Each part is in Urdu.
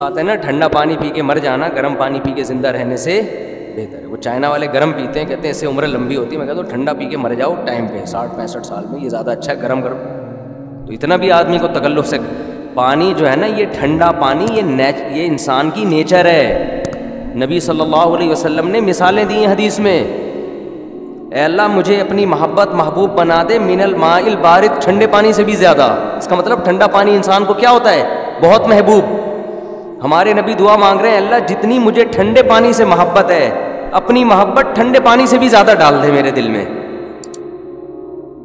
بات ہے نا ٹھنڈا پانی پی کے مر جانا گرم پانی پی کے زندہ رہنے سے بہتر ہے. وہ چائنا والے گرم پیتے ہیں, کہتے ہیں اس سے عمر لمبی ہوتی ہے. میں کہتا ہوں ٹھنڈا پی کے مر جاؤ ٹائم پہ 60-65 سال میں, یہ زیادہ اچھا ہے گرم گرم. تو اتنا بھی آدمی کو تکلف سے پانی جو ہے نا, یہ ٹھنڈا پانی یہ انسان کی نیچر ہے. نبی صلی اللہ علیہ وسلم نے مثالیں دی ہیں حدیث میں, اے اللہ مجھے اپنی محبت محبوب بنا دے من الماء البارد, ٹھنڈے پانی سے بھی زیادہ. اس کا مطلب ٹھنڈا پانی انسان کو کیا ہوتا ہے, بہت محبوب. ہمارے نبی دعا مانگ رہے ہیں, اللہ جتنی مجھے ٹھنڈے پانی سے محبت ہے, اپنی محبت ٹھنڈے پانی سے بھی زیادہ ڈال دے میرے دل میں.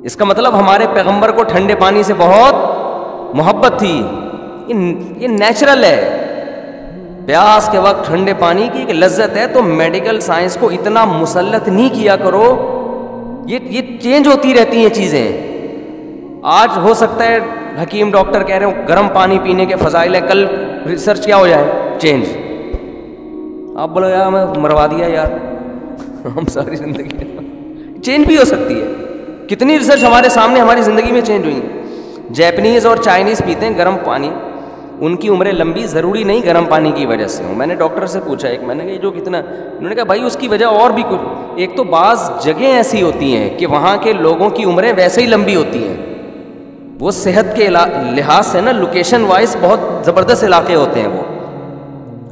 اس کا مطلب ہمارے پیغمبر کو ٹھنڈے پانی سے بہت محبت تھی. یہ نیچرل ہے. پیاس کے وقت ٹھنڈے پانی کی ایک لذت ہے. تو میڈیکل سائنس کو اتنا مسلط نہیں کیا کرو, یہ چینج ہوتی رہتی ہیں چیزیں. آج ہو سکتا ہے حکیم ڈاکٹر کہہ رہے ہوں گرم پانی پینے کے فضائل ہیں, کل ریسرچ کیا ہو جائے, چینج. آپ بولو یار میں مروا دیا یار, ہم ساری زندگی چینج بھی ہو سکتی ہے. کتنی ریسرچ ہمارے سامنے ہماری زندگی میں چینج ہوئی. جیپنیز اور چائنیز پیتے ہیں گرم پانی, ان کی عمریں لمبی ضروری نہیں گرم پانی کی وجہ سے ہوں. میں نے ڈاکٹر سے پوچھا ایک, میں نے کہا یہ جو کتنا, انہوں نے کہا بھائی اس کی وجہ اور بھی کچھ. ایک تو بعض جگہیں ایسی ہوتی ہیں کہ وہاں کے لوگوں کی عمریں ویسے ہی لمبی ہوتی ہیں. وہ صحت کے لحاظ سے نا لوکیشن وائز بہت زبردست علاقے ہوتے ہیں. وہ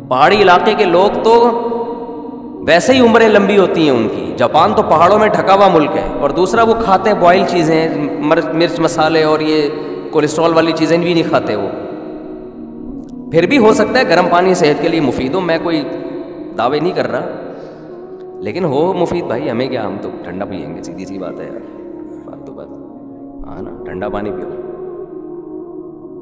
پہاڑی علاقے کے لوگ تو ویسے ہی عمریں لمبی ہوتی ہیں ان کی. جاپان تو پہاڑوں میں ڈھکا ہوا ملک ہے. اور دوسرا وہ کھاتے ہیں بوائل چیزیں, مرچ مسالے اور یہ کولیسٹرول والی چیزیں بھی نہیں کھاتے وہ. پھر بھی ہو سکتا ہے گرم پانی صحت کے لیے مفید ہو, میں کوئی دعوے نہیں کر رہا, لیکن ہو مفید بھائی ہمیں کیا, ہم تو ٹھنڈا پیئیں گے, سیدھی سی بات ہے یار, فالتو بات. ہاں نا, ٹھنڈا پانی پیو.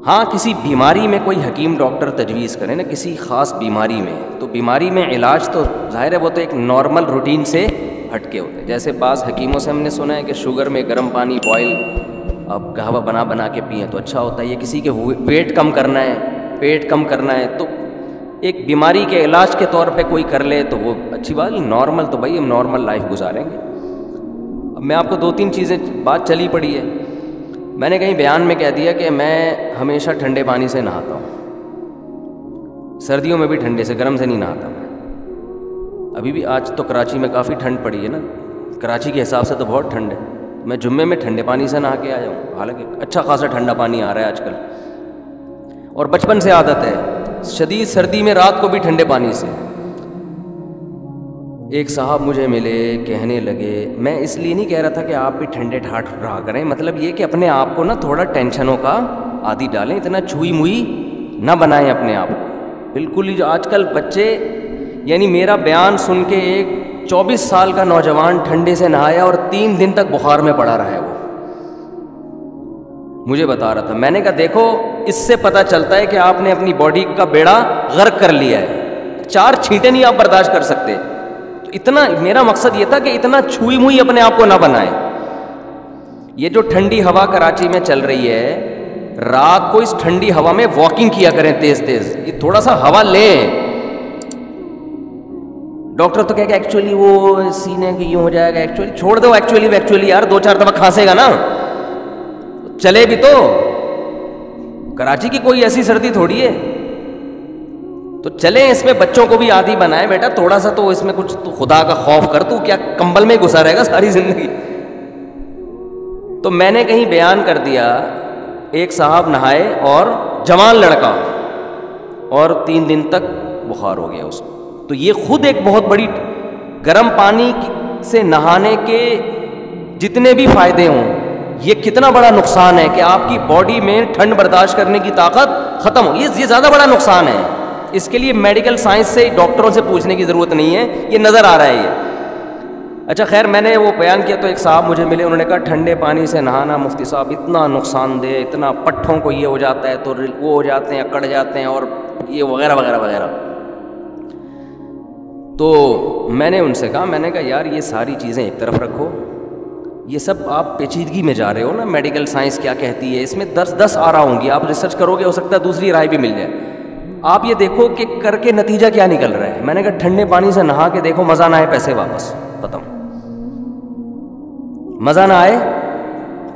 ہاں کسی بیماری میں کوئی حکیم ڈاکٹر تجویز کرے نا, کسی خاص بیماری میں, تو بیماری میں علاج تو ظاہر ہے وہ تو ایک نارمل روٹین سے ہٹ کے ہوتے ہیں. جیسے بعض حکیموں سے ہم نے سنا ہے کہ شوگر میں گرم پانی بوائل اب قہوہ بنا کے پئیں تو اچھا ہوتا ہے. یہ کسی کے ویٹ کم کرنا ہے, پیٹ کم کرنا ہے, تو ایک بیماری کے علاج کے طور پہ کوئی کر لے تو وہ اچھی بات. نارمل تو بھائی ہم نارمل لائف گزاریں گے. اب میں آپ کو 2-3 چیزیں, بات چلی پڑی ہے. میں نے کہیں بیان میں کہہ دیا کہ میں ہمیشہ ٹھنڈے پانی سے نہاتا ہوں, سردیوں میں بھی ٹھنڈے سے, گرم سے نہیں نہاتا میں. ابھی بھی آج تو کراچی میں کافی ٹھنڈ پڑی ہے نا, کراچی کے حساب سے تو بہت ٹھنڈ ہے. میں جمعے میں ٹھنڈے پانی سے نہا کے آیا ہوں, حالانکہ اچھا خاصا ٹھنڈا پانی آ رہا ہے آج کل. اور بچپن سے عادت ہے, شدید سردی میں رات کو بھی ٹھنڈے پانی سے. ایک صاحب مجھے ملے, کہنے لگے, میں اس لیے نہیں کہہ رہا تھا کہ آپ بھی ٹھنڈے ٹھاٹ رہا کریں, مطلب یہ کہ اپنے آپ کو نا تھوڑا ٹینشنوں کا عادی ڈالیں, اتنا چھوئی موئی نہ بنائیں اپنے آپ کو. بالکل ہی جو آج کل بچے, یعنی میرا بیان سن کے ایک 24 سال کا نوجوان ٹھنڈے سے نہایا اور 3 دن تک بخار میں پڑا رہا ہے. وہ مجھے بتا رہا تھا, میں نے کہا دیکھو اس سے پتہ چلتا ہے کہ آپ نے اپنی باڈی کا بیڑا غرق کر لیا ہے. 4 چھینٹیں نہیں آپ برداشت کر سکتے. اتنا میرا مقصد یہ تھا کہ اتنا چھوئی موئی اپنے آپ کو نہ بنائیں. یہ جو ٹھنڈی ہوا کراچی میں چل رہی ہے, رات کو اس ٹھنڈی ہوا میں واکنگ کیا کریں تیز تیز, یہ تھوڑا سا ہوا لیں. ڈاکٹر تو کہے کہ ایکچولی وہ سینے کی یوں ہو جائے گا, ایکچولی چھوڑ دو, ایکچولی یار 2-4 دفعہ کھانسے گا نا, چلے بھی تو. کراچی کی کوئی ایسی سردی تھوڑی ہے, تو چلیں اس میں بچوں کو بھی عادی بنائیں. بیٹا تھوڑا سا تو اس میں کچھ تو خدا کا خوف کر, تو کیا کمبل میں گھسا رہے گا ساری زندگی. تو میں نے کہیں بیان کر دیا, ایک صاحب نہائے اور جوان لڑکا, اور 3 دن تک بخار ہو گیا اس کو. تو یہ خود ایک بہت بڑی, گرم پانی سے نہانے کے جتنے بھی فائدے ہوں, یہ کتنا بڑا نقصان ہے کہ آپ کی باڈی میں ٹھنڈ برداشت کرنے کی طاقت ختم ہو. یہ زیادہ بڑا نقصان ہے. اس کے لیے میڈیکل سائنس سے, ڈاکٹروں سے پوچھنے کی ضرورت نہیں ہے, یہ نظر آ رہا ہے یہ. اچھا خیر, میں نے وہ بیان کیا تو ایک صاحب مجھے ملے, انہوں نے کہا ٹھنڈے پانی سے نہانا مفتی صاحب اتنا نقصان دہ, اتنا پٹھوں کو یہ ہو جاتا ہے تو وہ ہو جاتے ہیں, اکڑ جاتے ہیں, اور یہ وغیرہ وغیرہ وغیرہ. تو میں نے ان سے کہا, میں نے کہا یار یہ ساری چیزیں ایک طرف رکھو, یہ سب آپ پیچیدگی میں جا رہے ہو نا. میڈیکل سائنس کیا کہتی ہے, اس میں 10 آ رہا ہوں گی, آپ ریسرچ کرو گے, ہو سکتا ہے دوسری رائے بھی مل جائے. آپ یہ دیکھو کہ کر کے نتیجہ کیا نکل رہا ہے. میں نے کہا ٹھنڈے پانی سے نہا کے دیکھو, مزہ نہ آئے پیسے واپس, ختم. مزہ نہ آئے,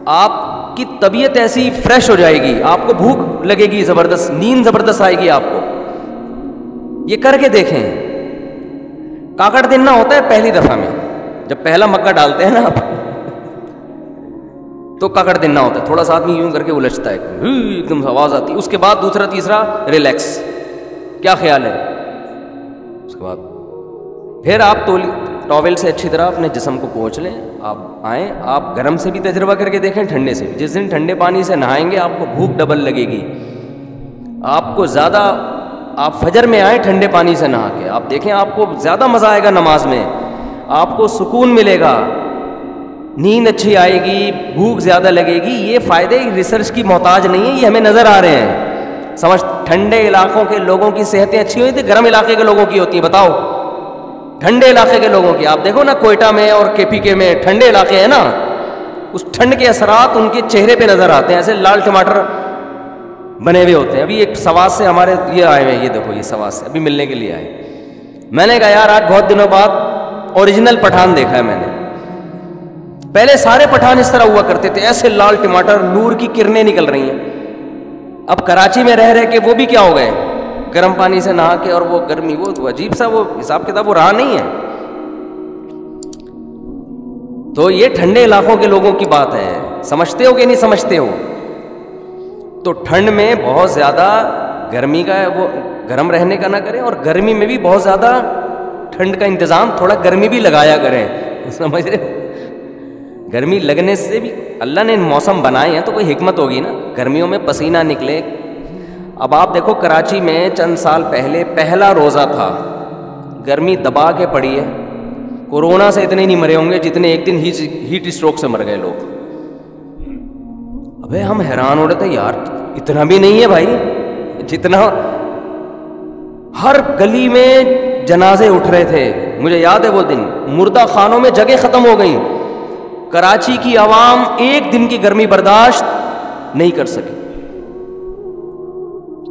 آپ کی طبیعت ایسی فریش ہو جائے گی, آپ کو بھوک لگے گی زبردست, نیند زبردست آئے گی آپ کو. یہ کر کے دیکھیں. کاکڑ دننا ہوتا ہے پہلی دفعہ میں، جب پہلا مکہ ڈالتے ہیں نا آپ تو کاکڑ دننا ہوتا ہے، تھوڑا سا آدمی یوں کر کے الجھتا ہے، ایک دم آواز آتی ہے. اس کے بعد دوسرا تیسرا ریلیکس. کیا خیال ہے؟ اس کے بعد پھر آپ ٹاول سے اچھی طرح اپنے جسم کو پوچھ لیں. آپ آئیں، آپ گرم سے بھی تجربہ کر کے دیکھیں، ٹھنڈے سے بھی. جس دن ٹھنڈے پانی سے نہائیں گے آپ کو بھوک ڈبل لگے گی. آپ کو زیادہ، آپ فجر میں آئیں ٹھنڈے پانی سے نہا کے، آپ دیکھیں آپ کو زیادہ مزہ آئے گا نماز میں، آپ کو سکون ملے گا، نیند اچھی آئے گی، بھوک زیادہ لگے گی. یہ فائدے ریسرچ کی محتاج نہیں ہے، یہ ہمیں نظر آ رہے ہیں. سمجھ، ٹھنڈے علاقوں کے لوگوں کی صحتیں اچھی ہوئی تھی، گرم علاقے کے لوگوں کی ہوتی ہیں؟ بتاؤ. ٹھنڈے علاقے کے لوگوں کی. آپ دیکھو نا کوئٹہ میں اور کے پی کے میں ٹھنڈے علاقے ہیں نا، اس ٹھنڈ کے اثرات ان کے چہرے پہ نظر آتے ہیں، ایسے لال ٹماٹر بنے ہوئے ہوتے ہیں. ابھی ایک سواس سے ہمارے یہ آئے ہوئے ہیں، یہ دیکھو، یہ سواس سے ابھی ملنے کے لیے آئے. میں نے کہا یار آج بہت دنوں بعد اوریجنل پٹھان دیکھا ہے میں نے. پہلے سارے پٹھان اس طرح ہوا کرتے تھے، ایسے لال ٹماٹر، نور کی کرنیں نکل رہی ہیں. اب کراچی میں رہ کے وہ بھی کیا ہو گئے، گرم پانی سے نہا کے، اور وہ گرمی، وہ عجیب سا وہ حساب کتاب وہ رہا نہیں ہے. تو یہ ٹھنڈے علاقوں کے لوگوں کی بات ہے. سمجھتے ہو کہ نہیں سمجھتے ہو؟ تو ٹھنڈ میں بہت زیادہ گرمی کا وہ گرم رہنے کا نہ کریں، اور گرمی میں بھی بہت زیادہ ٹھنڈ کا انتظام، تھوڑا گرمی بھی لگایا کریں. سمجھ رہے ہو؟ گرمی لگنے سے بھی اللہ نے موسم بنائے ہیں تو کوئی حکمت ہوگی نا. گرمیوں میں پسینہ نکلے. اب آپ دیکھو کراچی میں چند سال پہلے پہلا روزہ تھا، گرمی دبا کے پڑی ہے. کورونا سے اتنے نہیں مرے ہوں گے جتنے ایک دن ہیٹ اسٹروک سے مر گئے لوگ. ابے ہم حیران ہو رہے تھے یار، اتنا بھی نہیں ہے بھائی جتنا. ہر گلی میں جنازے اٹھ رہے تھے. مجھے یاد ہے وہ دن، مردہ خانوں میں جگہ ختم ہو گئی. کراچی کی عوام ایک دن کی گرمی برداشت نہیں کر سکی.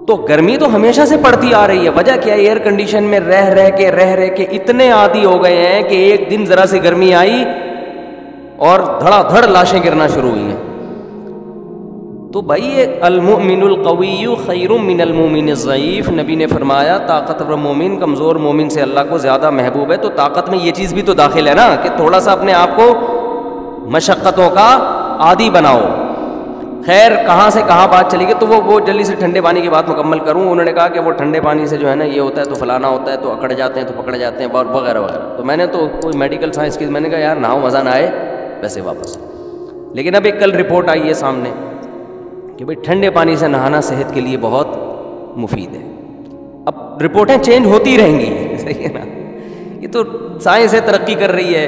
تو گرمی تو ہمیشہ سے پڑتی آ رہی ہے. وجہ کیا ہے؟ ایئر کنڈیشن میں رہ کے اتنے عادی ہو گئے ہیں کہ ایک دن ذرا سی گرمی آئی اور دھڑا دھڑ لاشیں گرنا شروع ہوئی ہیں. تو بھائی المؤمن القوی خیر من المؤمن الضعیف، نبی نے فرمایا طاقتور مومن کمزور مومن سے اللہ کو زیادہ محبوب ہے. تو طاقت میں یہ چیز بھی تو داخل ہے نا کہ تھوڑا سا اپنے آپ کو مشقتوں کا عادی بناؤ. خیر کہاں سے کہاں بات چلی گئی، تو وہ جلدی سے ٹھنڈے پانی کی بات مکمل کروں. انہوں نے کہا کہ وہ ٹھنڈے پانی سے جو ہے نا یہ ہوتا ہے تو فلانا ہوتا ہے، تو اکڑ جاتے ہیں، تو پکڑ جاتے ہیں، وغیرہ وغیرہ. تو میں نے تو کوئی میڈیکل سائنس کی، میں نے کہا یار نہاؤ مزہ نہ آئے ویسے واپس. لیکن اب ایک کل رپورٹ آئی ہے سامنے کہ بھائی ٹھنڈے پانی سے نہانا صحت کے لیے بہت مفید ہے. اب رپورٹیں چینج ہوتی رہیں گی، صحیح ہے نا. یہ تو سائنس ہے، ترقی کر رہی ہے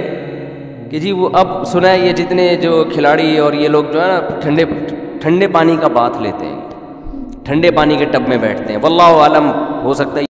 کہ جی وہ اب سنا ہے یہ جتنے جو کھلاڑی اور یہ لوگ جو ہے نا ٹھنڈے پانی کا بات لیتے ہیں، ٹھنڈے پانی کے ٹب میں بیٹھتے ہیں. واللہ عالم، ہو سکتا ہے